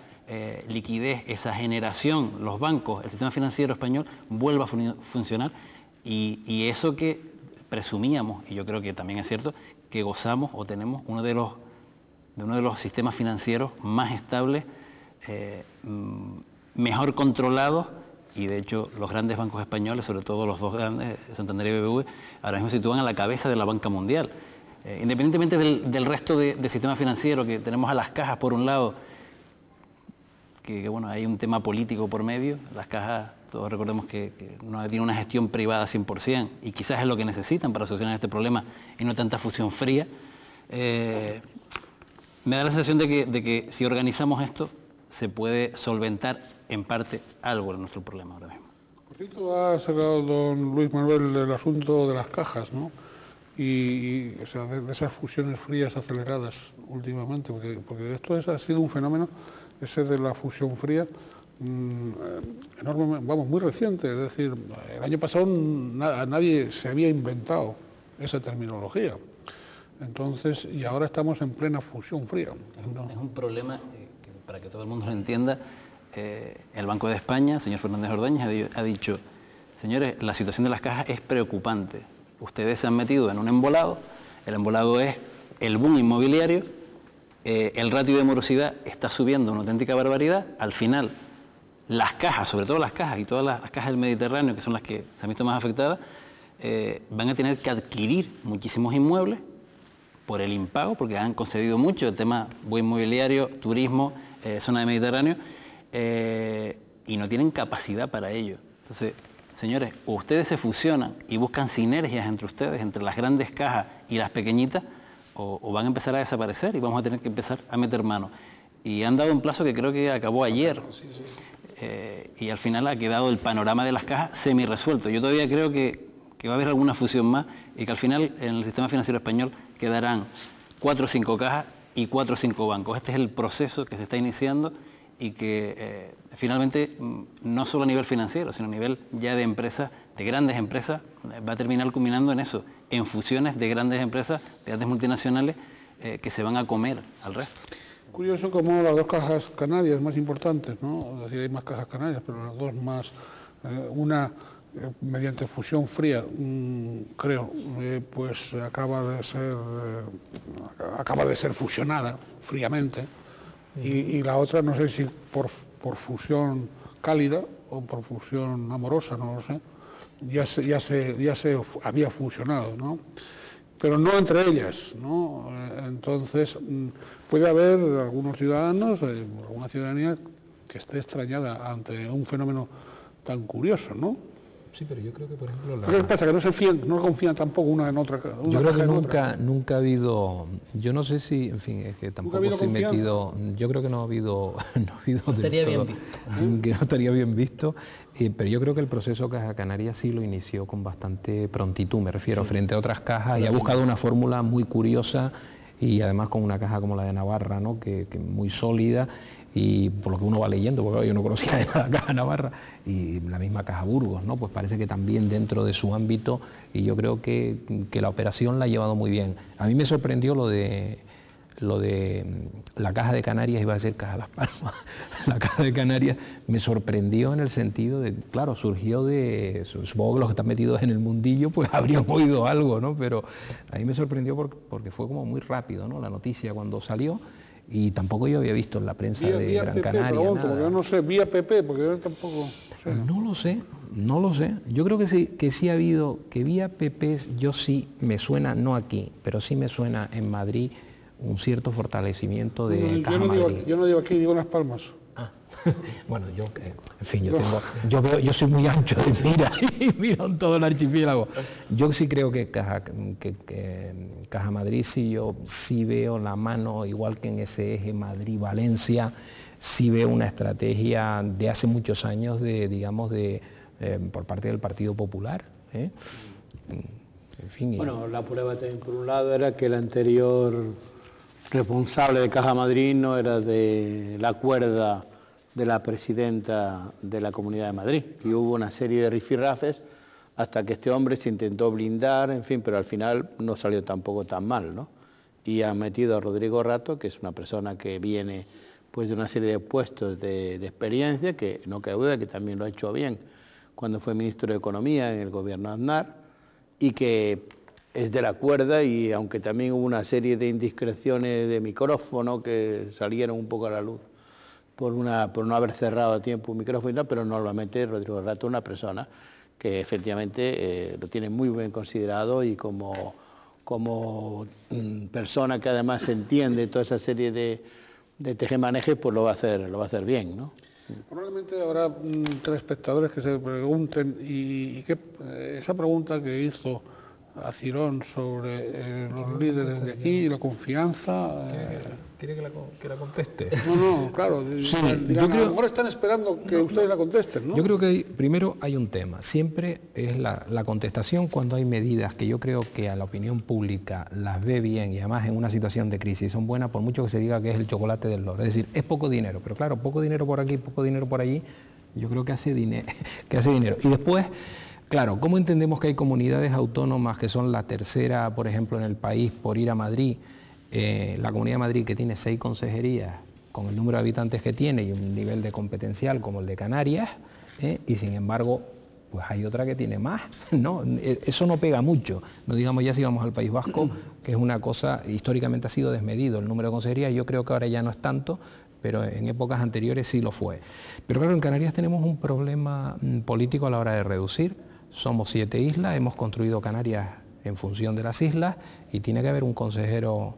liquidez, esa generación, los bancos, el sistema financiero español vuelva a funcionar, y eso que presumíamos, y yo creo que también es cierto, que gozamos o tenemos uno de los sistemas financieros más estables, mejor controlados, y de hecho los grandes bancos españoles, sobre todo los dos grandes, Santander y BBV, ahora mismo se sitúan a la cabeza de la banca mundial. Independientemente del resto de sistema financiero, que tenemos a las cajas por un lado, que bueno, hay un tema político por medio. Las cajas, todos recordemos que no tienen una gestión privada 100%, y quizás es lo que necesitan para solucionar este problema y no tanta fusión fría. Me da la sensación de que si organizamos esto se puede solventar en parte algo de nuestro problema ahora mismo. Por cierto, ha sacado don Luis Manuel el asunto de las cajas, ¿no? Y o sea, de esas fusiones frías aceleradas últimamente, porque esto ha sido un fenómeno, ese de la fusión fría, enorme, vamos, muy reciente. Es decir, el año pasado nadie se había inventado esa terminología. Entonces, y ahora estamos en plena fusión fría. Es un problema, que para que todo el mundo lo entienda, el Banco de España, el señor Fernández Ordóñez, ha dicho: señores, la situación de las cajas es preocupante. Ustedes se han metido en un embolado, el embolado es el boom inmobiliario, el ratio de morosidad está subiendo una auténtica barbaridad, al final las cajas, sobre todo las cajas y todas las cajas del Mediterráneo, que son las que se han visto más afectadas, van a tener que adquirir muchísimos inmuebles por el impago, porque han concedido mucho, el tema buen inmobiliario, turismo, zona de Mediterráneo, y no tienen capacidad para ello. Entonces, señores, o ustedes se fusionan y buscan sinergias entre ustedes, entre las grandes cajas y las pequeñitas, o van a empezar a desaparecer y vamos a tener que empezar a meter mano. Y han dado un plazo que creo que acabó ayer. Y al final ha quedado el panorama de las cajas semi-resuelto. Yo todavía creo que va a haber alguna fusión más y que al final en el sistema financiero español quedarán 4 o 5 cajas y 4 o 5 bancos. Este es el proceso que se está iniciando y que finalmente, no solo a nivel financiero, sino a nivel ya de empresas, de grandes empresas, va a terminar culminando en eso, en fusiones de grandes empresas, de grandes multinacionales que se van a comer al resto. Curioso como las dos cajas canarias más importantes, ¿no? Es decir, hay más cajas canarias, pero las dos más, una mediante fusión fría, creo, pues acaba de ser fusionada fríamente, y la otra no sé si por fusión cálida o por fusión amorosa, no lo sé, ya se había fusionado, ¿no? Pero no entre ellas, ¿no? Entonces puede haber algunos ciudadanos, alguna ciudadanía que esté extrañada ante un fenómeno tan curioso, ¿no? Sí, pero yo creo que, por ejemplo... ¿Qué pasa? Que no confían tampoco una en otra. Yo creo que nunca ha habido... Yo no sé si, en fin, es que tampoco estoy metido... Yo creo que no ha habido estaría bien visto. Que no estaría bien visto, pero yo creo que el proceso Caja Canaria sí lo inició con bastante prontitud, me refiero, frente a otras cajas, y ha buscado una fórmula muy curiosa, y además con una caja como la de Navarra, ¿no? que muy sólida, y por lo que uno va leyendo, porque yo no conocía de la Caja Navarra, y la misma Caja Burgos, ¿no? Pues parece que también dentro de su ámbito, y yo creo que la operación la ha llevado muy bien. A mí me sorprendió lo de la Caja de Canarias, iba a decir Caja Las Palmas, la Caja de Canarias me sorprendió en el sentido de, claro, surgió de, supongo que los que están metidos en el mundillo pues habrían oído algo, ¿no? Pero a mí me sorprendió porque fue como muy rápido, ¿no? La noticia cuando salió. Y tampoco yo había visto en la prensa de Gran PP, Canaria. Pregunto, porque yo no sé, vía PP, porque yo tampoco sé. No lo sé. Yo creo que sí ha habido, que vía PP, yo sí me suena, no aquí, pero sí me suena en Madrid un cierto fortalecimiento de Caja Madrid. Yo no digo aquí, digo en Las Palmas. Bueno, yo, en fin, yo soy muy ancho de mira y miro en todo el archipiélago. Yo sí creo que Caja Madrid, yo sí veo la mano, igual que en ese eje Madrid-Valencia, sí veo una estrategia de hace muchos años por parte del Partido Popular. En fin, bueno, la prueba también por un lado era que el anterior responsable de Caja Madrid no era de la cuerda de la presidenta de la Comunidad de Madrid, y hubo una serie de rifirrafes hasta que este hombre se intentó blindar, en fin, pero al final no salió tampoco tan mal, ¿no? Y han metido a Rodrigo Rato, que es una persona que viene pues de una serie de puestos de experiencia, que no cabe duda que también lo ha hecho bien cuando fue ministro de Economía en el gobierno Aznar, y que es de la cuerda, y aunque también hubo una serie de indiscreciones de micrófono que salieron un poco a la luz por no haber cerrado a tiempo un micrófono y tal, pero normalmente Rodrigo Rato es una persona que efectivamente lo tiene muy bien considerado, y como persona que además entiende toda esa serie de tejemanejes, pues lo va a hacer bien, ¿no? Probablemente habrá telespectadores que se pregunten, y esa pregunta que hizo a Cirón sobre los líderes de aquí y la confianza... ¿Quiere que la conteste? No, claro. Sí, dirán, a lo mejor están esperando que ustedes la contesten, ¿no? Yo creo que primero hay un tema. Siempre es la contestación cuando hay medidas que yo creo que a la opinión pública las ve bien, y además en una situación de crisis son buenas, por mucho que se diga que es el chocolate del loro. Es decir, es poco dinero, pero claro, poco dinero por aquí, poco dinero por allí, yo creo que hace dinero. Y después... Claro, ¿cómo entendemos que hay comunidades autónomas que son la tercera, por ejemplo, en el país por ir a Madrid? La Comunidad de Madrid, que tiene 6 consejerías, con el número de habitantes que tiene y un nivel de competencial como el de Canarias, y sin embargo, pues hay otra que tiene más, ¿no? Eso no pega mucho. No digamos ya si vamos al País Vasco, que es una cosa, históricamente ha sido desmedido el número de consejerías, yo creo que ahora ya no es tanto, pero en épocas anteriores sí lo fue. Pero claro, en Canarias tenemos un problema político a la hora de reducir. Somos 7 islas, hemos construido Canarias en función de las islas y tiene que haber un consejero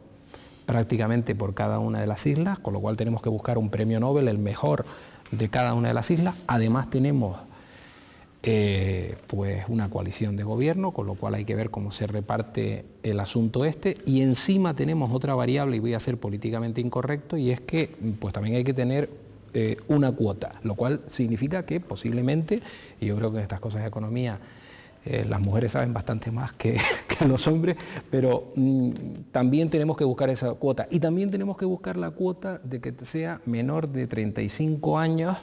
prácticamente por cada una de las islas, con lo cual tenemos que buscar un premio Nobel, el mejor de cada una de las islas. Además tenemos pues una coalición de gobierno, con lo cual hay que ver cómo se reparte el asunto este, y encima tenemos otra variable, y voy a ser políticamente incorrecto, y es que pues también hay que tener una cuota, lo cual significa que posiblemente, y yo creo que en estas cosas de economía las mujeres saben bastante más que los hombres, pero también tenemos que buscar esa cuota. Y también tenemos que buscar la cuota de que sea menor de 35 años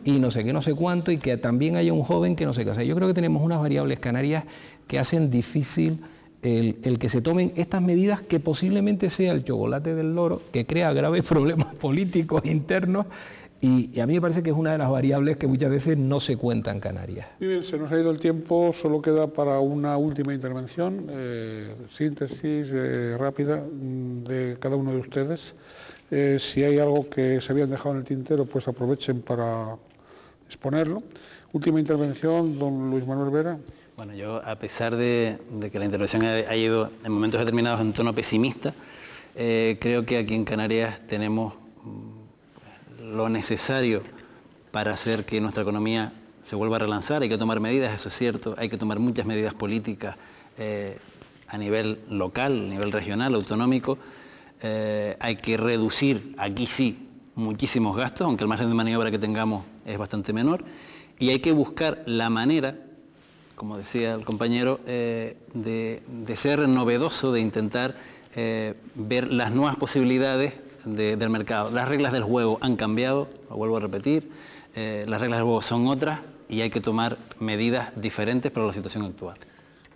y no sé qué, no sé cuánto, y que también haya un joven que no sé qué. O sea, yo creo que tenemos unas variables canarias que hacen difícil el que se tomen estas medidas, que posiblemente sea el chocolate del loro, que crea graves problemas políticos internos. Y a mí me parece que es una de las variables que muchas veces no se cuenta en Canarias. Muy bien, se nos ha ido el tiempo, solo queda para una última intervención, síntesis rápida de cada uno de ustedes. Si hay algo que se habían dejado en el tintero, pues aprovechen para exponerlo. Última intervención, don Luis Manuel Vera. Bueno, yo, a pesar de que la intervención ha ido en momentos determinados en tono pesimista, creo que aquí en Canarias tenemos lo necesario para hacer que nuestra economía se vuelva a relanzar. Hay que tomar medidas, eso es cierto, hay que tomar muchas medidas políticas a nivel local, a nivel regional, autonómico. Hay que reducir, aquí sí, muchísimos gastos, aunque el margen de maniobra que tengamos es bastante menor, y hay que buscar la manera, como decía el compañero, de ser novedoso, de intentar ver las nuevas posibilidades del mercado. Las reglas del juego han cambiado, lo vuelvo a repetir, las reglas del juego son otras y hay que tomar medidas diferentes para la situación actual.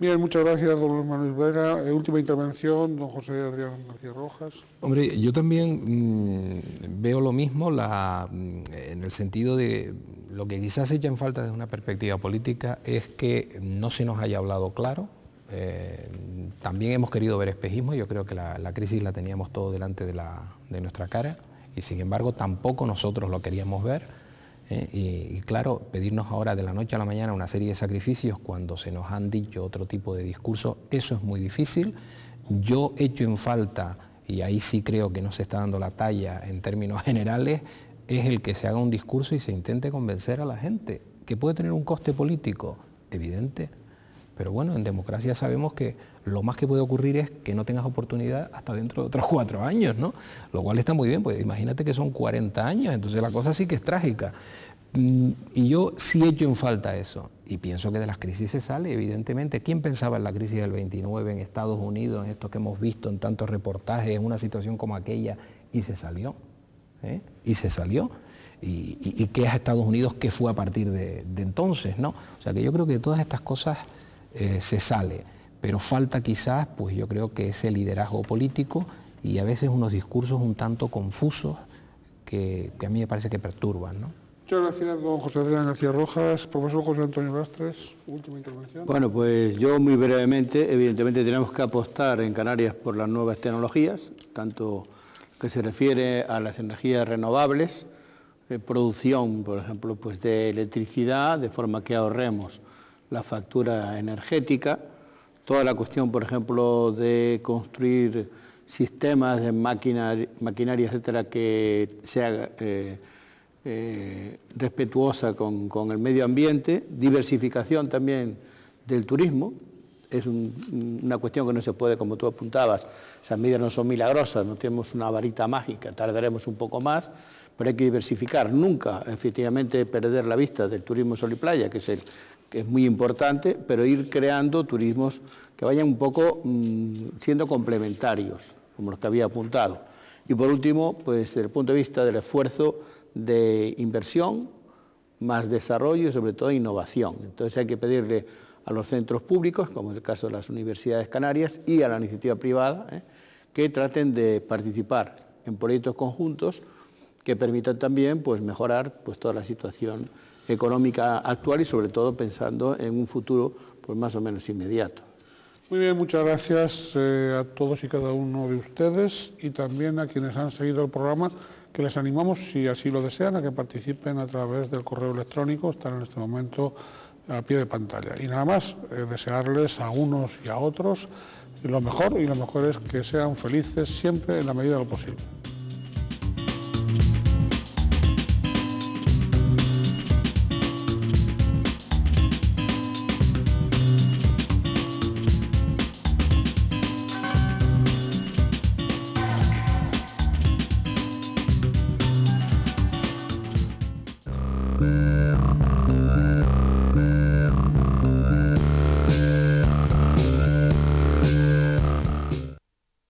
Bien, muchas gracias, don Manuel Vera. Última intervención, don José Adrián García Rojas. Hombre, yo también veo lo mismo en el sentido de lo que quizás echa en falta desde una perspectiva política es que no se nos haya hablado claro. También hemos querido ver espejismo. Yo creo que la crisis la teníamos todo delante de nuestra cara y sin embargo tampoco nosotros lo queríamos ver. Y claro, pedirnos ahora de la noche a la mañana una serie de sacrificios cuando se nos han dicho otro tipo de discursos, eso es muy difícil. Yo echo en falta, y ahí sí creo que no se está dando la talla en términos generales, es el que se haga un discurso y se intente convencer a la gente, que puede tener un coste político evidente, pero bueno, en democracia sabemos que lo más que puede ocurrir es que no tengas oportunidad hasta dentro de otros 4 años, ¿no? Lo cual está muy bien, pues imagínate que son 40 años, entonces la cosa sí que es trágica. Y yo sí echo en falta eso, y pienso que de las crisis se sale, evidentemente. ¿Quién pensaba en la crisis del 29 en Estados Unidos, en esto que hemos visto en tantos reportajes, en una situación como aquella, y se salió? Y se salió. ¿Y qué es Estados Unidos? ¿Qué fue a partir de entonces, no? O sea que yo creo que de todas estas cosas se sale, pero falta quizás, pues yo creo que ese liderazgo político y a veces unos discursos un tanto confusos que a mí me parece que perturban, ¿no? Muchas gracias, don José Adrián García Rojas. Profesor José Antonio Lastres, última intervención. Bueno, pues yo muy brevemente, evidentemente tenemos que apostar en Canarias por las nuevas tecnologías, tanto que se refiere a las energías renovables, producción, por ejemplo, pues de electricidad, de forma que ahorremos la factura energética, toda la cuestión, por ejemplo, de construir sistemas de maquinaria, etcétera, que sea respetuosa con el medio ambiente, diversificación también del turismo. Es una cuestión que no se puede, como tú apuntabas, esas medidas no son milagrosas, no tenemos una varita mágica, tardaremos un poco más, pero hay que diversificar, nunca efectivamente perder la vista del turismo sol y playa, que es muy importante, pero ir creando turismos que vayan un poco siendo complementarios, como los que había apuntado. Y por último, pues desde el punto de vista del esfuerzo de inversión, más desarrollo y sobre todo innovación. Entonces hay que pedirle a los centros públicos, como es el caso de las universidades canarias, y a la iniciativa privada, que traten de participar en proyectos conjuntos que permitan también pues, mejorar pues, toda la situación económica actual y sobre todo pensando en un futuro pues, más o menos inmediato. Muy bien, muchas gracias a todos y cada uno de ustedes y también a quienes han seguido el programa que les animamos, si así lo desean, a que participen a través del correo electrónico, están en este momento a pie de pantalla. Y nada más, desearles a unos y a otros lo mejor, y lo mejor es que sean felices siempre en la medida de lo posible.